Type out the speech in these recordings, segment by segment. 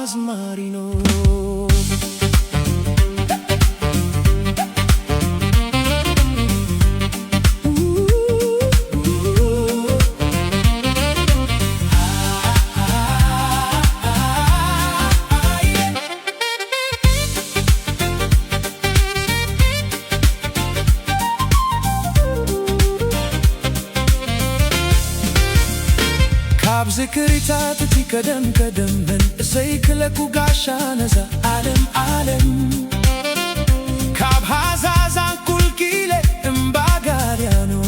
Azmarino. ذكريتا تتي كدم كدم من سيكلكو غاشانزا عالم عالم كاب هازازان كل كيلة امباغاريانو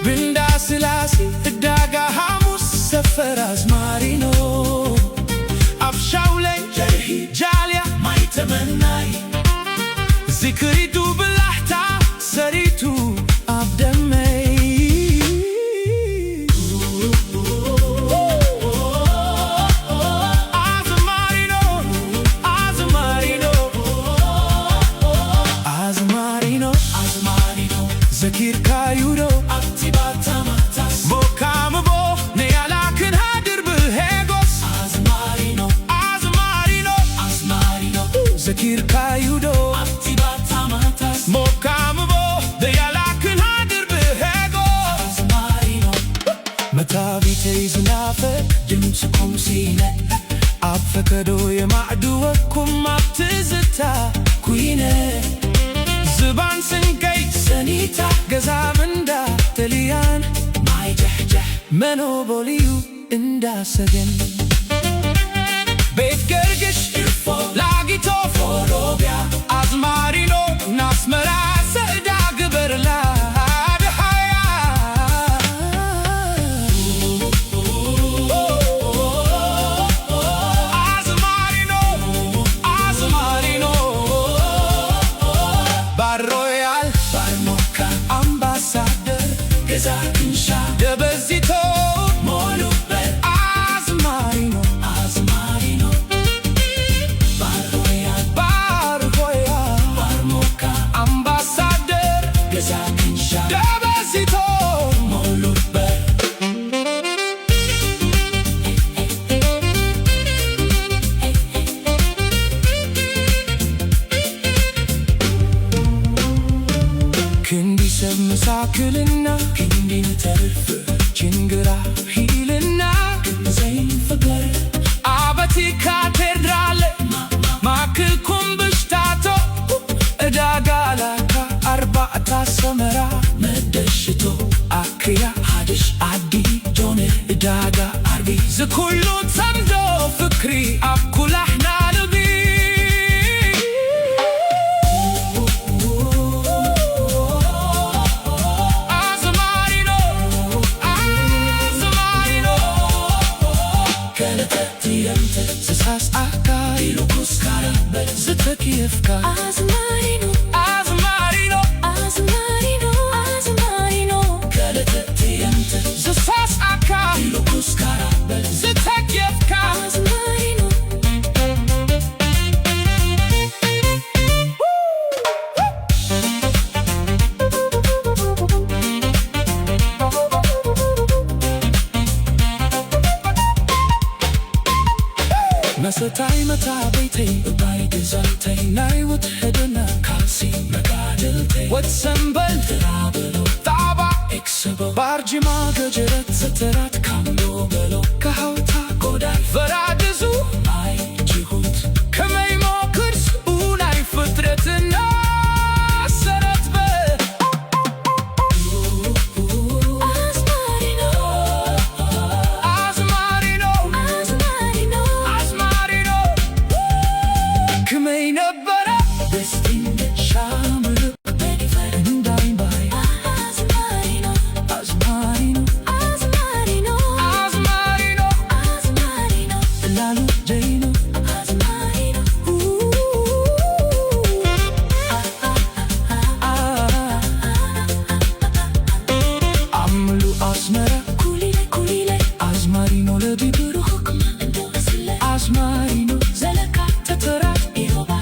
بندا سلاسي الداغا هاموس سفر أزمارينو أفشاولي جرحي جاليا ما يتمناي ذكريتو باللحتا سريتو أبدمي Zakir kayudo Atibata Bokamabo Nealakin hadir bilhegos Azmarino Azmarino Azmarino Zakir kayudo Atibata Bokamabo Nealakin hadir bilhegos Azmarino Matavi tezunafek Dimsukum sine Affekado yema'duwakum Abtizita Queen زبان سنكي سنيتا قزامندا تليان ما يجحجح منوبوليو اندا سجن بيت قرقش لاقيتو فولوبيا أزمارينو ناس مراسة دا قبر لا Debezito Moluber Azmarino Azmarino Barhoya Barmoka Ambassador Gezakinsha Debezito Moluber Kendi sevmesakülüna Kendi terfı Çingıra hilina Zeyn fıglar Abati katedrale Makı kumbıştato Edagalaka Arba'ata samara Medeşito Akriya hadiş adi Jone Edaga arbi Zikullu tamdo Fikri Abkulahna lubi Zesas aka Ilukus karabel Zitekiyefka Azmarino Azmarino Azmarino Azmarino Kaletetiyente Zesas aka Ilukus karabel Zitekiyefka Azmarino مساتاي متى بيتي بايد زلتي نايوت هدنا كالسي مقادلتي واتسنبل ترابلو طابع اكسبو بارجي ما قجرت سترات كاملو بلو كهوتا قدال فرادزو ماي جهود كمي موكرس وناي فترتنا سرت بي Azmarino Zeleka Tatarat Iroba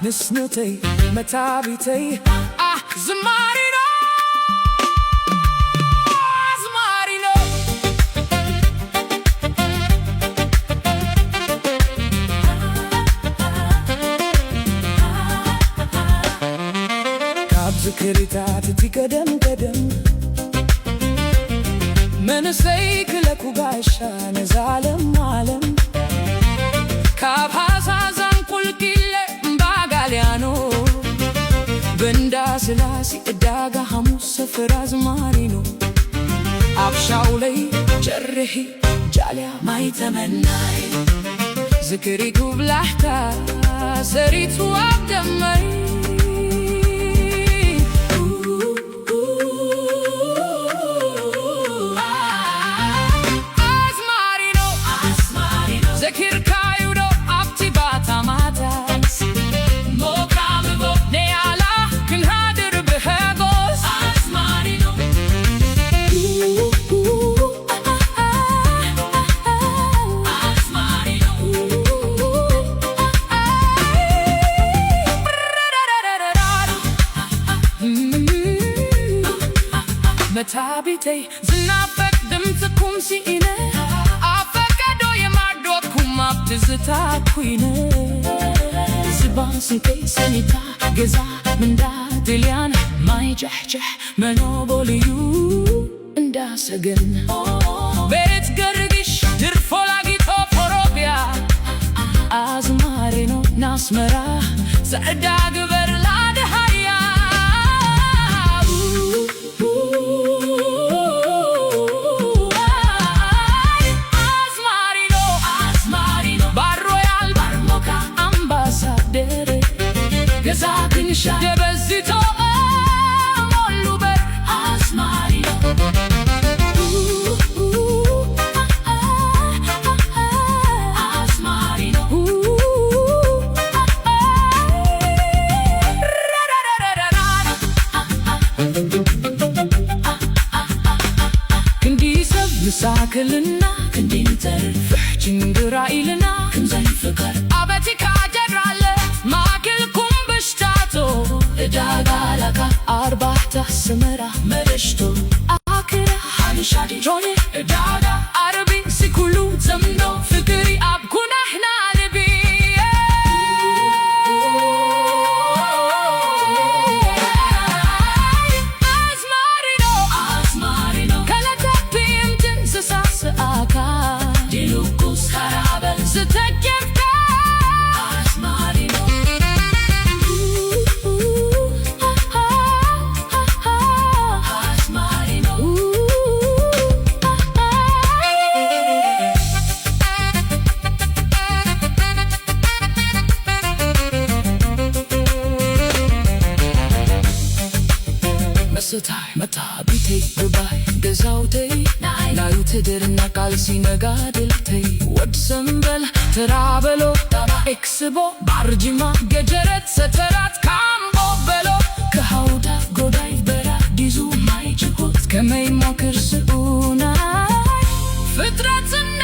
ንስነተይ መታቢተይ አዝማሪኖ አዝማሪኖ ካብ ዝክሪታት ትቀደም ቀደም መንሰይ ክለኩ ጋሻ ነዛለም ዓለም ካብ ሃሳዛን ቁልቂለ ባጋልያኖ በንዳ ስላሲ ዕዳጋ ሐሙስ ሰፈር አዝማሪኖ አብሻውለይ ጀርሒ ጃልያ ማይተመናይ ዝክሪ ጉብላሕታ ሰሪቱ አብደመይ መታቢተይ ዝናፈቅ ድምፅኩም ሲኢነ አፈቀዶ የማዶኩም አብትዝታ ኩይነ ዝባንስንከይ ሰኒታ ገዛ ምንዳ ድልያን ማይ ጀሕጀሕ መኖቦልዩ እንዳሰገን ቤት ገርግሽ ድርፎላጊቶ ፎሮቢያ አዝማሪኖ ናስመራ ዘዕዳ ግበር ላድሃያ ደበዚቶ ሞሉ በር አዝማሪኖ አዝማሪኖ ክንዲሰብ ምሳክልና ክንዲንተር ፍሕችንግራ ኢልና ክንዘንፍቀር አበቲካ ጀራለ ማክልኩም ዳጋላካ አርባዕታ ስመራ መደሽቶ አክራ ሓንሻዲ ጆኔ ዳጋ አረቢ ሲኩሉ ዘምኖ ፍቅሪ አብኩናሕና ልቢ አዝማሪኖ አዝማሪኖ ከለተብይምትን ስሳስአካ ዲሉኩስ ካራበል ዝተጌፍካ ስታይ መታቢተይ ብባይ ገዛውተይ ናዩ ትድርና ቃልሲ ነጋድልተይ ወድ ሰንበል ተራበሎ ኤክስቦ ባርጅማ ገጀረት ሰተራት ካምቦ በሎ ከሃውዳ ጎዳይ በራ ዲዙ ማይጅጎት ከመይ ሞክር ስኡናይ ፍጥረትና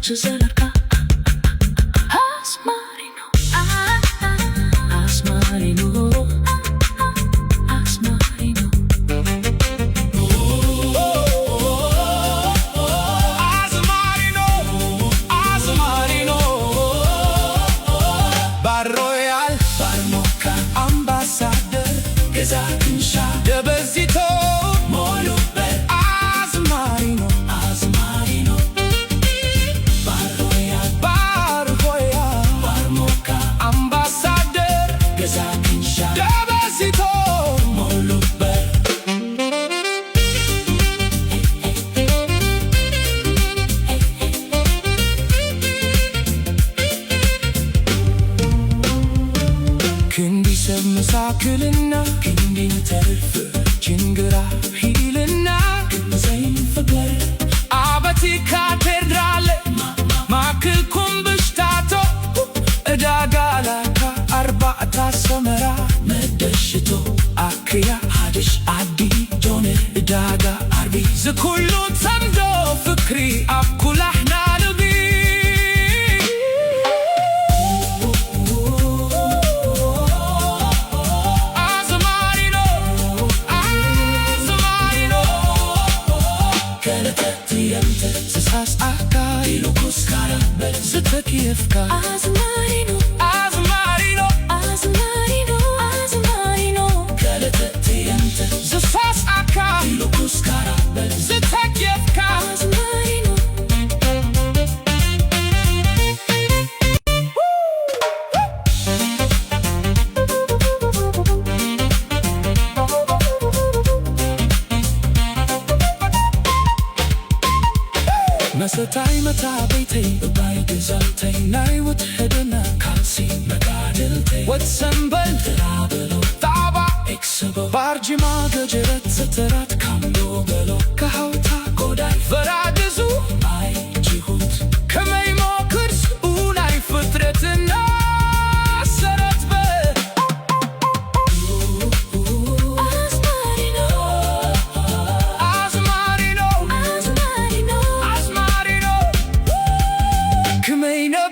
ትዘለርካ Azmarino Azmarino Azmarino Azmarino Bar Royal Bar Mocha Ambassador Gezakinsha Debezito Moluber Azmarino Azmarino Bar Royal Bar Mocha Ambassador Gezakinsha Debezito Moluber ክንዲሰብ መሳክልና ክንዲን ተርፍ ጅንግራ ሂልና ክንዘይን ፍቅር አበቲ ካቴድራል ማክኩም ብሽታቶ እዳጋላካ አርባዕታ ሰመራ መደሽቶ አክያ ሃድሽ አዲ ጆነ እዳጋ አርቢ ዝኩሉ ተምዶ ፍክሪ አኩላሕና ልቢ Sas aka ilukus karabel Zitekiyefka Azmarino Azmarino Azmarino Azmarino Kaletetiyente Sas aka ilukus karabel Zitekiyefka Azmarino መሰታይ መታ ቤተይ በባይ ገዛልተይ ናይ ወትሕድና ካልሲ መጋድልተይ ወትሰንበል ትራበሎ ጣባ ኤክስቦ ባርጂማ ገጀረት ዘተራት ካምዶ በሎ ከሃውታ ጎዳይ ፈራግዙ ማይ ጅሁት ከመይ ሞክርስ ኡናይ ፍጥረትና ሰረት በ Azmarino Azmarino Azmarino Kumay na